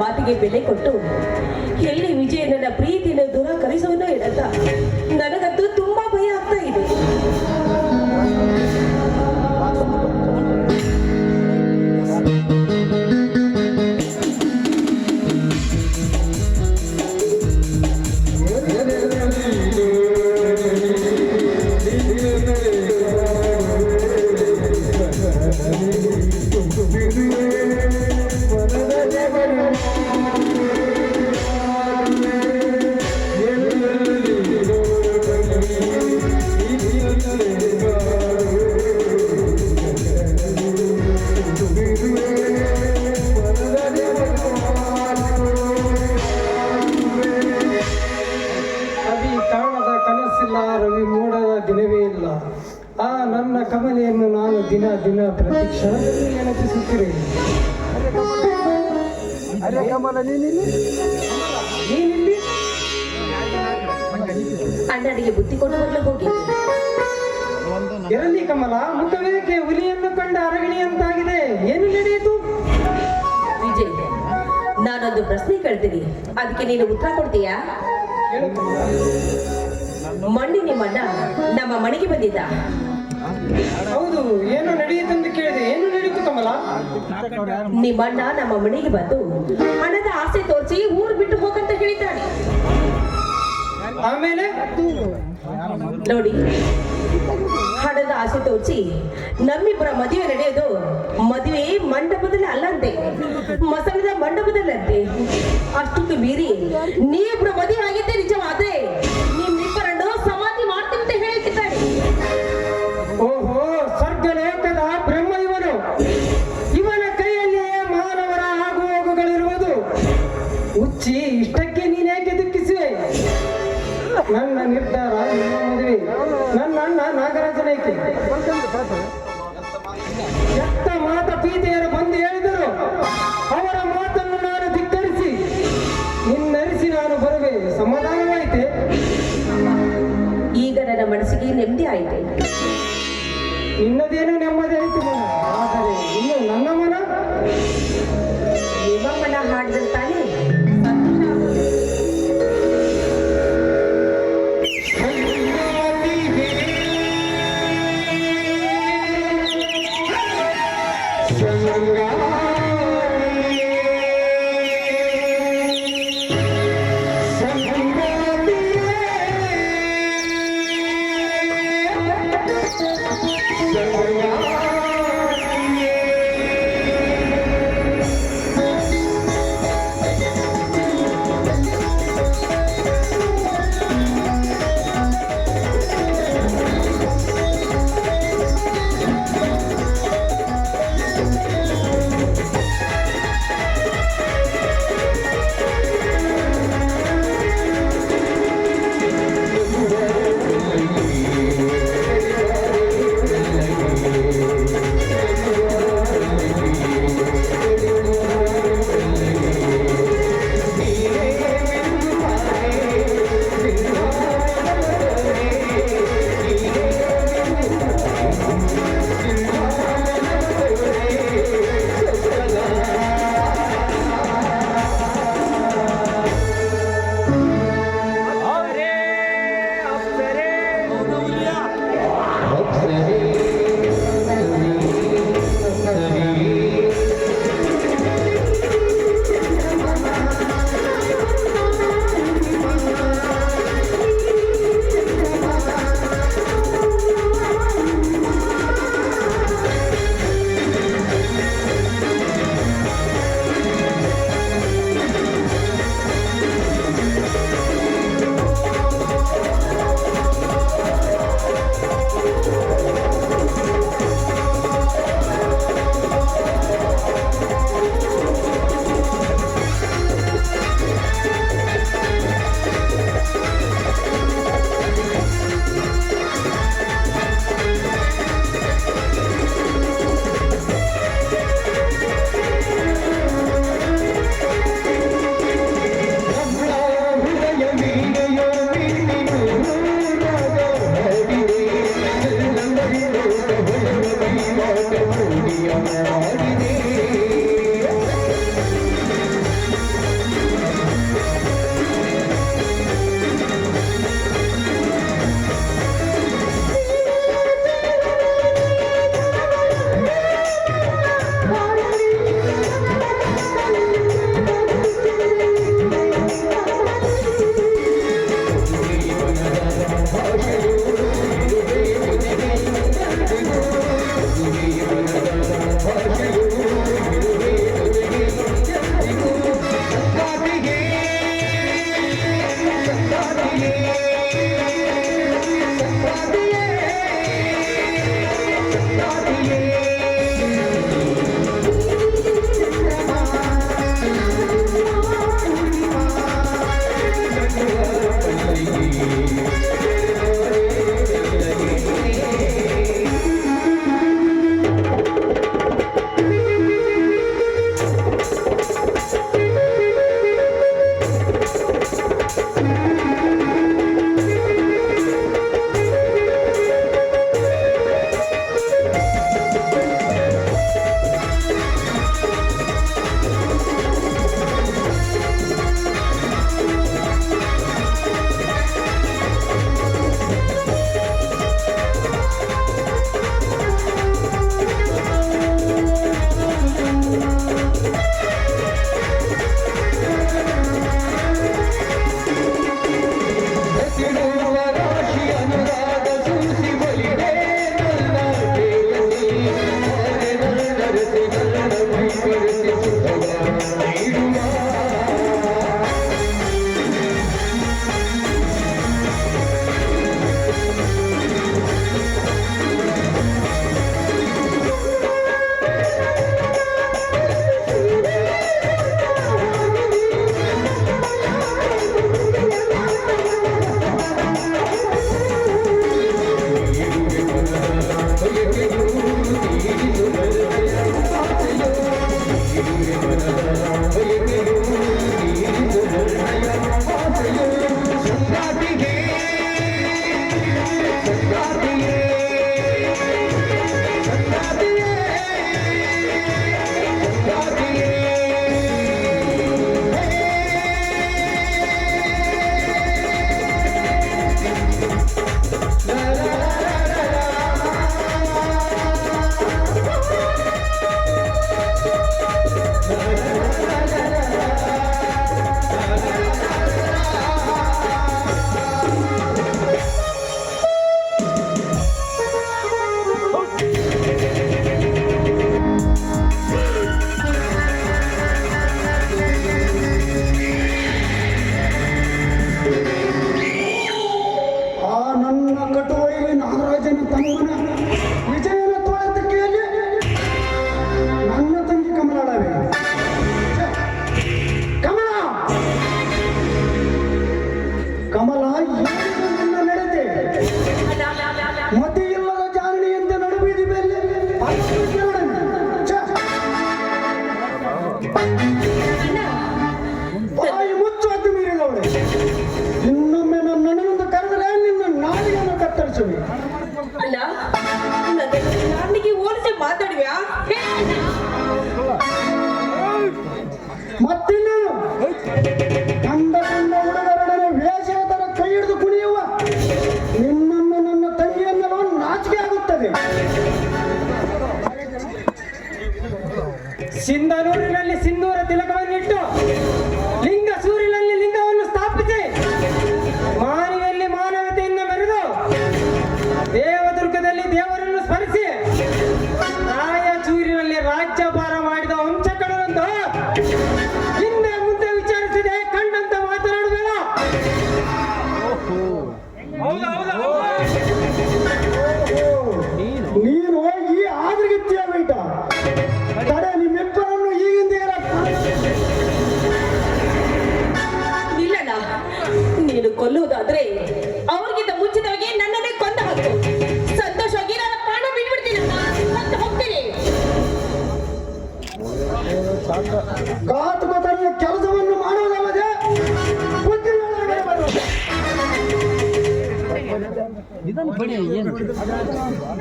ಮಾತಿಗೆ ಬೆಲೆ ಕೊಟ್ಟು ಎಲ್ಲಿ ವಿಜಯ ನನ್ನ ಪ್ರೀತಿಯನ್ನು ದೂರಕರಿಸುವುದೋ ಇಡತ್ತ ನನಗಂತೂ ತುಂಬಾ ಭಯ ಆಗ್ತಾ ಇದೆ. ರವಿ ಮೂಡದ ದಿನವೇ ಇಲ್ಲ. ಆ ನನ್ನ ಕಮಲೆಯನ್ನು ನಾನು ದಿನ ದಿನ ಪ್ರತಿ ಕ್ಷಣದಲ್ಲಿ ನೆನಪಿಸುತ್ತಿರೆ. ಅಣ್ಣನಿಗೆ ಬುದ್ಧಿ ಕೊಟ್ಟು ಬರಲು ಹೋಗಿ ಇರಲಿ ಕಮಲ, ಮುಖವೇಕೆ ಹುಲಿಯನ್ನು ಕಂಡ ಅರಗಿಣಿಯಂತಾಗಿದೆ. ಏನು ನಡೆಯಿತು? ವಿಜಯ್, ನಾನೊಂದು ಪ್ರಶ್ನೆ ಕೇಳ್ತೀನಿ, ಅದಕ್ಕೆ ನೀನು ಉತ್ತರ ಕೊಡ್ತೀಯಾ? ಮಣ್ಣಿ ನಿಮ್ಮಣ್ಣ ನಮ್ಮ ಮನೆಗೆ ಬಂದಿದ್ದ. ಹೌದು, ಏನು ನಡೆಯಿತೆಂದು ಕೇಳಿದೆ. ಏನು ನಡೆಯಿತು ಕಮಲ? ನಿಮ್ಮಣ್ಣ ನಮ್ಮ ಮನೆಗೆ ಬಂದು ಹಣದ ಆಸೆ ತೋರಿಸಿ ಊರು ಬಿಟ್ಟು ಹೋಗಂತ ಹೇಳಿದ್ದಾನೆ. ಆಮೇಲೆ ನೋಡಿ, ಹಣದ ಆಸೆ ತೋರಿಸಿ ನಮ್ಮಿಬ್ಬರ ಮದುವೆ ನಡೆಯೋದು ಮದುವೆ ಮಂಟಪದಲ್ಲಿ ಅಲ್ಲಂತೆ, ಮಸಣದ ಮಂಟಪದಲ್ಲಂತೆ. ಅಷ್ಟೊಂದು ಮೀರಿ ನೀವಿಬ್ಬರ ಮದುವೆ ಆಗಿದ್ದೆ ನಿಜವಾದ್ರೆ ನಿಮ್ಮಿಬ್ಬರನ್ನು ಸಮಾಧಿ ಮಾಡ್ತೀನಿ ಅಂತ ಹೇಳ್ತಿದ್ದಾನೆ. ಓಹೋ, ಸ್ವರ್ಗಲೋಕದ ಬ್ರಹ್ಮ ಇವನು. ಇವನ ಕೈಯಲ್ಲಿಯೇ ಮಾನವರ ಆಗು ಹೋಗುಗಳಿರುವುದು. ಹುಚ್ಚಿ, ಇಷ್ಟಕ್ಕೆ ನೀನೇಕೆ ದುಃಖಿಸುವೆ? ನನ್ನ ನಿರ್ಧಾರ, ನಿಮ್ಮ ಮದುವೆ. ನನ್ನ ಅಣ್ಣ ನಾಗರಾಜನೇಕೆ ಎತ್ತ ಮಾತ ಪೀತೆಯರು ಬಂದು ಹೇಳಿದರು. ಅವರ ಮಾತನ್ನು ನಾನು ಧಿಕ್ಕರಿಸಿ ನಿನ್ನರಿಸಿ ನಾನು ಬರುವೆ. ಸಮಾಧಾನವಾಯಿತೆ? ಈಗ ನನ್ನ ಮನಸ್ಸಿಗೆ ನೆಮ್ಮದಿ ಆಯಿತೆ. ನಿನ್ನದೇನು ನೆಮ್ಮದಿ ಆಯಿತು ಮನ, ಆದರೆ ಇನ್ನು ನನ್ನ ಮನ ನಿಮ್ಮ ಮನ ಹಾಡಿದ್ರೆ ತಾನೇ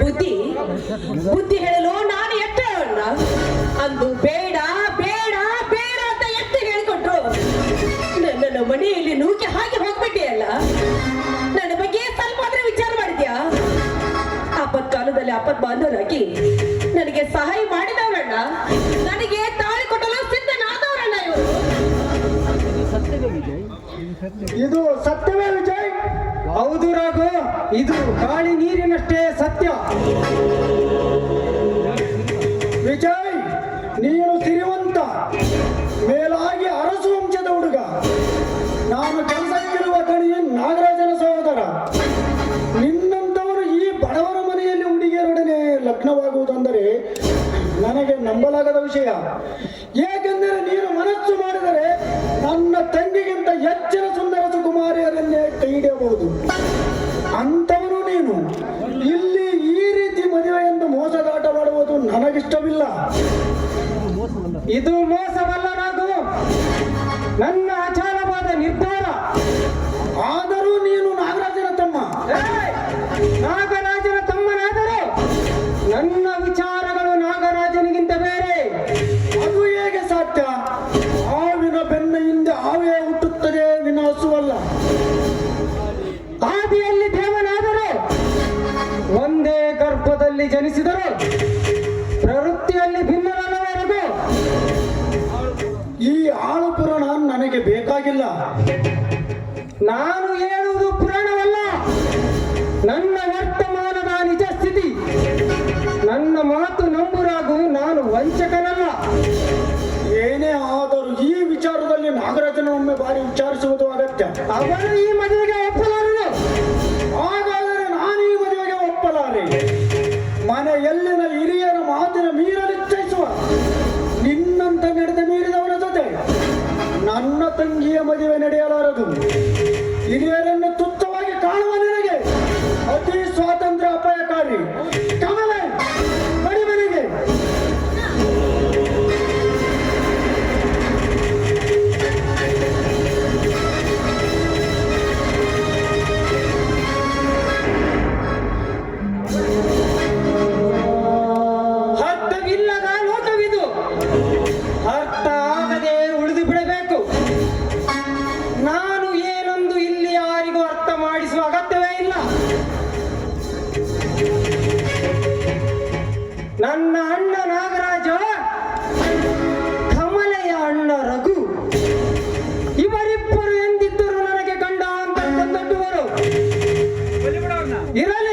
ಬುದ್ಧಿ ಬುದ್ಧಿ ಹೇಳಲು ನಾನು ಎಷ್ಟವಲ್ಲ ಅಂದು ಬೇಡ ಬೇಡ ಬೇಡ ಅಂತ ಎಷ್ಟು ಹೇಳಿಕೊಟ್ರು ನನ್ನನ್ನು ಮನೆಯಲ್ಲಿ ನೂಕಿ ಹಾಗೆ ಹೋಗ್ಬಿಟ್ಟಿಯಲ್ಲ. ನನ್ನ ಬಗ್ಗೆ ಸ್ವಲ್ಪ ಆದ್ರೆ ವಿಚಾರ ಮಾಡಿದ್ಯಾ? ಆಪತ್ಕಾಲದಲ್ಲಿ ಆಪತ್ ಬಾಂಧವರಾಗಿ ನನಗೆ ಸಹಾಯ ಮಾಡಿದವರಣ್ಣ, ನನಗೆ ತಾಳಿ ಕೊಟ್ಟಲು ಸಿದ್ಧನಾದವರಣ್ಣ ಇವರು. ಇದು ಸತ್ಯವೇ ವಿಜಯ್? ಹೌದು ರಾಘು, ಇದು ಗಾಳಿ ನೀರಿನಷ್ಟೇ ಸತ್ಯ. ವಿಜಯ್, ನೀನು ಸಿರಿವಂತ, ಮೇಲಾಗಿ ಅರಸು ವಂಶದ ಹುಡುಗ. ನಾನು ಕೆಲಸಕ್ಕಿರುವ ಕಣಿ ನಾಗರಾಜನ ಸಹೋದರ. ನಿನ್ನಂತವರು ಈ ಬಡವರ ಮನೆಯಲ್ಲಿ ಹುಡುಗಿಯರೊಡನೆ ಲಗ್ನವಾಗುವುದೆಂದರೆ ನನಗೆ ನಂಬಲಾಗದ ವಿಷಯ. ಏಕೆಂದರೆ ನೀನು ಮನಸ್ಸು ಮಾಡಿದರೆ ನನ್ನ ತಂಗಿಗಿಂತ ಹೆಚ್ಚಿನ ಸುಂದರ ಸುಕುಮಾರಿಯರನ್ನೇ ಕೈ ಹಿಡಿಯಬಹುದು. ಅಂಥವನು ನೀನು ಇಲ್ಲಿ ಈ ರೀತಿ ಮದುವೆ ಎಂದು ಮೋಸದಾಟ ಮಾಡುವುದು ನನಗಿಷ್ಟವಿಲ್ಲ. ಇದು ಮೋಸವಲ್ಲ ರಾಘು, ನನ್ನ ಅಚಲವಾದ ನಿರ್ಧಾರ. ಆದರೂ ನೀನು ನಾಗರಾಜನ ತಮ್ಮ. ನಾಗರಾಜನ ತಮ್ಮನಾದರೂ ನನ್ನ ವಿಚಾರಗಳು ನಾಗರಾಜನಿಗಿಂತ ಬೇರೆ. ಅದು ಹೇಗೆ ಸಾಧ್ಯ? ಹಾವಿನ ಬೆನ್ನ ಹಿಂದೆ ಹಾವೇ ಹುಟ್ಟುತ್ತದೆ ವಿನ ಹಸುವಲ್ಲ. ಆದಿಯಲ್ಲಿ ದೇವನಾದರೂ ಒಂದೇ ಗರ್ಭದಲ್ಲಿ ಜನಿಸಿದರು, ಪ್ರವೃತ್ತಿಯಲ್ಲಿ ಭಿನ್ನನಲ್ಲವರೆಗೂ. ಈ ಆಳು ಪುರಾಣ ನನಗೆ ಬೇಕಾಗಿಲ್ಲ. ನಾನು ಹೇಳುವುದು ಪುರಾಣವಲ್ಲ, ನನ್ನ ವರ್ತಮಾನದ ನಿಜ ಸ್ಥಿತಿ. ನನ್ನ ಮಾತು ನಂಬುರಾಗು, ನಾನು ವಂಚಕನಲ್ಲ. ಏನೇ ಆದರೂ ಈ ವಿಚಾರದಲ್ಲಿ ನಾಗರಾಜನ ಒಮ್ಮೆ ಬಾರಿ ವಿಚಾರಿಸುವುದು ಅಗತ್ಯ. ಅವನು ಈ ಮದುವೆಗೆ ಒಪ್ಪಲಾರನು. ಹಾಗಾದರೆ ನಾನು ಈ ಮದುವೆಗೆ ಒಪ್ಪಲಾರೆ. ಮನೆಯಲ್ಲಿನ ಹಿರಿಯರ ಮಾತಿನ ಮೀರಲು ಇಚ್ಛಿಸುವ ನಿನ್ನಂತ ನಡೆದ ಮೀರಿದವನ ಜೊತೆ ನನ್ನ ತಂಗಿಯ ಮದುವೆ ನಡೆಯಲಾರದು. ಹಿರಿಯರನ್ನು ತುಚ್ಛವಾಗಿ ಕಾಣುವ ನಿನಗೆ ಅತಿ ಸ್ವಾತಂತ್ರ್ಯ ಅಪಾಯಕಾರಿ. ಕಮಲೆ, ಬಡಿ ಮನೆಗೆ. ಅರ್ಥವಿಲ್ಲದ ಲೋಕವಿದು, ಅರ್ಥ ಆಗದೆ ಉಳಿದು ಬಿಡಬೇಕು. ನಾನು ಏನೊಂದು ಇಲ್ಲಿ ಯಾರಿಗೂ ಅರ್ಥ ಮಾಡಿಸುವ ಅಗತ್ಯವೇ ಇಲ್ಲ. ನನ್ನ ಅಣ್ಣ ನಾಗರಾಜ, ಕಮಲೆಯ ಅಣ್ಣ ರಘು, ಇವರಿಬ್ಬರು ಎಂದಿದ್ದರು ನನಗೆ ಗಂಡ ಅಂತ ದೊಡ್ಡವರು. ಇರಲಿ